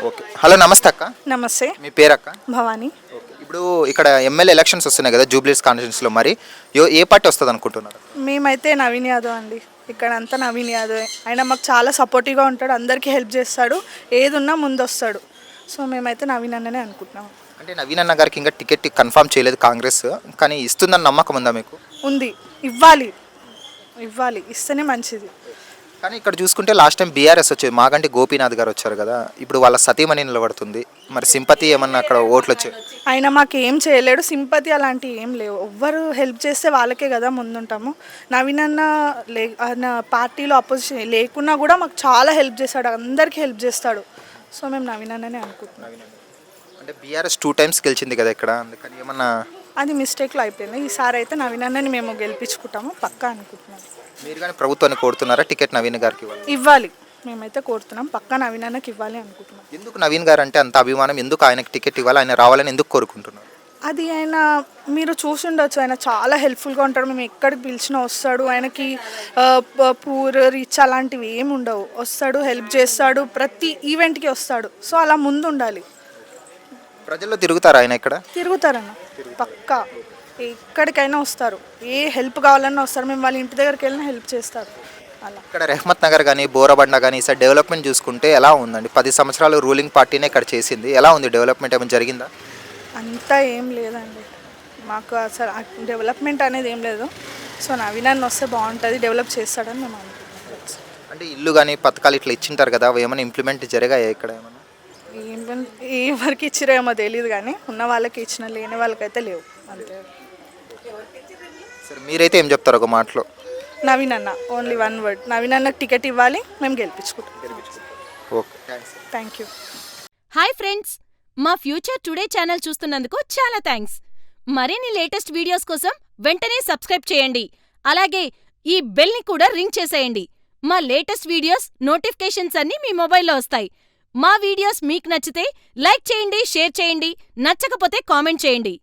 Okay. Hello నమస్తే అక్క. నమస్తే. మీ పేరక్క? భవానీ. ఓకే. ఇప్పుడు ఇక్కడ ఎమ్మెల్యే ఎలక్షన్స్ వస్తున్నాయి కదా జూబ్లీస్ కాన్స్టిట్యూన్సీలో, మరి ఏ పార్టీ వస్తుంది అనుకుంటున్నారు? మేమైతే నవీన్ యాదవ్ అండి. ఇక్కడ అంతా నవీన్ యాదవ్. ఆయన మాకు చాలా సపోర్టివ్గా ఉంటాడు, అందరికీ హెల్ప్ చేస్తాడు, ఏది ఉన్నా ముందు వస్తాడు. సో మేమైతే నవీన్ అన్ననే అనుకుంటున్నాం. అంటే నవీన్ అన్న గారికి ఇంకా టికెట్ కన్ఫర్మ్ చేయలేదు కాంగ్రెస్, కానీ ఇస్తుందని నమ్మకం ఉందా మీకు? ఉంది, ఇవ్వాలి, ఇస్తేనే మంచిది. కానీ ఇక్కడ చూసుకుంటే లాస్ట్ టైం బీఆర్ఎస్ వచ్చేది, మాగంటి గోపీనాథ్ గారు వచ్చారు కదా, ఇప్పుడు వాళ్ళ సతీమణి నిలబడుతుంది, మరి సింపతి ఏమన్నా అక్కడ ఓట్లు వచ్చాయి? ఆయన మాకు ఏం చేయలేడు, సింపతి అలాంటివి ఏం లేవు. ఎవ్వరు హెల్ప్ చేస్తే వాళ్ళకే కదా ముందుంటాము. నవీన్ అన్న ఆయన పార్టీలో అపోజిషన్ లేకున్నా కూడా మాకు చాలా హెల్ప్ చేస్తాడు, అందరికీ హెల్ప్ చేస్తాడు. సో మేము నవీన్ అన్ననే అనుకుంటున్నాం. అంటే బీఆర్ఎస్ 2 times గెలిచింది కదా ఇక్కడ, అందుకని ఏమన్నా అది మిస్టేక్లో అయిపోయింది. ఈసారి అయితే నవీన్ అన్నని మేము గెలిపించుకుంటాము పక్కా అనుకుంటున్నాం. మీరు కానీ ప్రభుత్వాన్ని కోరుతున్నారా టికెట్ నవీన్ గారికి ఇవ్వాలి? మేమైతే కోరుతున్నాం, పక్కా నవీన్ అన్నకి ఇవ్వాలి అనుకుంటున్నాం. ఎందుకు నవీన్ గారు అంటే అంత అభిమానం, ఎందుకు ఆయనకి టికెట్ ఇవ్వాలి, ఆయన రావాలని ఎందుకు కోరుకుంటున్నారు? అది ఆయన మీరు చూసుండొచ్చు, ఆయన చాలా హెల్ప్ఫుల్గా ఉంటాడు. మేము ఎక్కడికి పిలిచినా వస్తాడు. ఆయనకి పూర్ రీచ్ అలాంటివి ఏమి ఉండవు, వస్తాడు, హెల్ప్ చేస్తాడు, ప్రతి ఈవెంట్కి వస్తాడు. సో అలా ముందు ఉండాలి. ప్రజల్లో తిరుగుతారా ఆయన ఇక్కడ? తిరుగుతారన్న, పక్కా ఎక్కడికైనా వస్తారు, ఏ హెల్ప్ కావాలన్నా వస్తారు. మేము వాళ్ళ ఇంటి దగ్గరికి వెళ్ళినా హెల్ప్ చేస్తారు. అలా ఇక్కడ రెహ్మత్ నగర్ కానీ బోరబండ కానీ ఈసారి డెవలప్మెంట్ చూసుకుంటే ఎలా ఉందండి? 10 సంవత్సరాలు రూలింగ్ పార్టీనే ఇక్కడ చేసింది, ఎలా ఉంది డెవలప్మెంట్, ఏమైనా జరిగిందా? అంతా ఏం లేదండి, మాకు అసలు డెవలప్మెంట్ అనేది ఏం లేదు. సో నవీన్ అన్న వస్తే బాగుంటుంది, డెవలప్ చేస్తాడని మేము అనుకుంటున్నాం. అంటే ఇల్లు కానీ పథకాలు ఇట్లా ఇచ్చింటారు కదా, అవి ఏమైనా ఇంప్లిమెంట్ జరిగాయా ఇక్కడ ఏమైనా? ఎవరికి ఇచ్చిరో ఏమో తెలియదు, కానీ ఉన్న వాళ్ళకి ఇచ్చిన, లేని వాళ్ళకైతే లేవు, అంతే. సరే మీరైతే ఏం చెప్తారు ఒక మాటలో? నవీన్ అన్న, ఓన్లీ 1 word, నవీన్ అన్నకు టికెట్ ఇవ్వాలి, మేము గెలిపించుకుంటాం. Okay, thank you. Hi friends, మా ఫ్యూచర్ టుడే ఛానల్ చూస్తున్నందుకు చాలా థ్యాంక్స్. మరిన్ని లేటెస్ట్ వీడియోస్ కోసం వెంటనే సబ్స్క్రైబ్ చేయండి. అలాగే ఈ బెల్ని కూడా రింగ్ చేసేయండి. మా లేటెస్ట్ వీడియోస్ నోటిఫికేషన్స్ అన్నీ మీ మొబైల్లో వస్తాయి. మా వీడియోస్ మీకు నచ్చితే లైక్ చేయండి, షేర్ చేయండి, నచ్చకపోతే కామెంట్ చేయండి.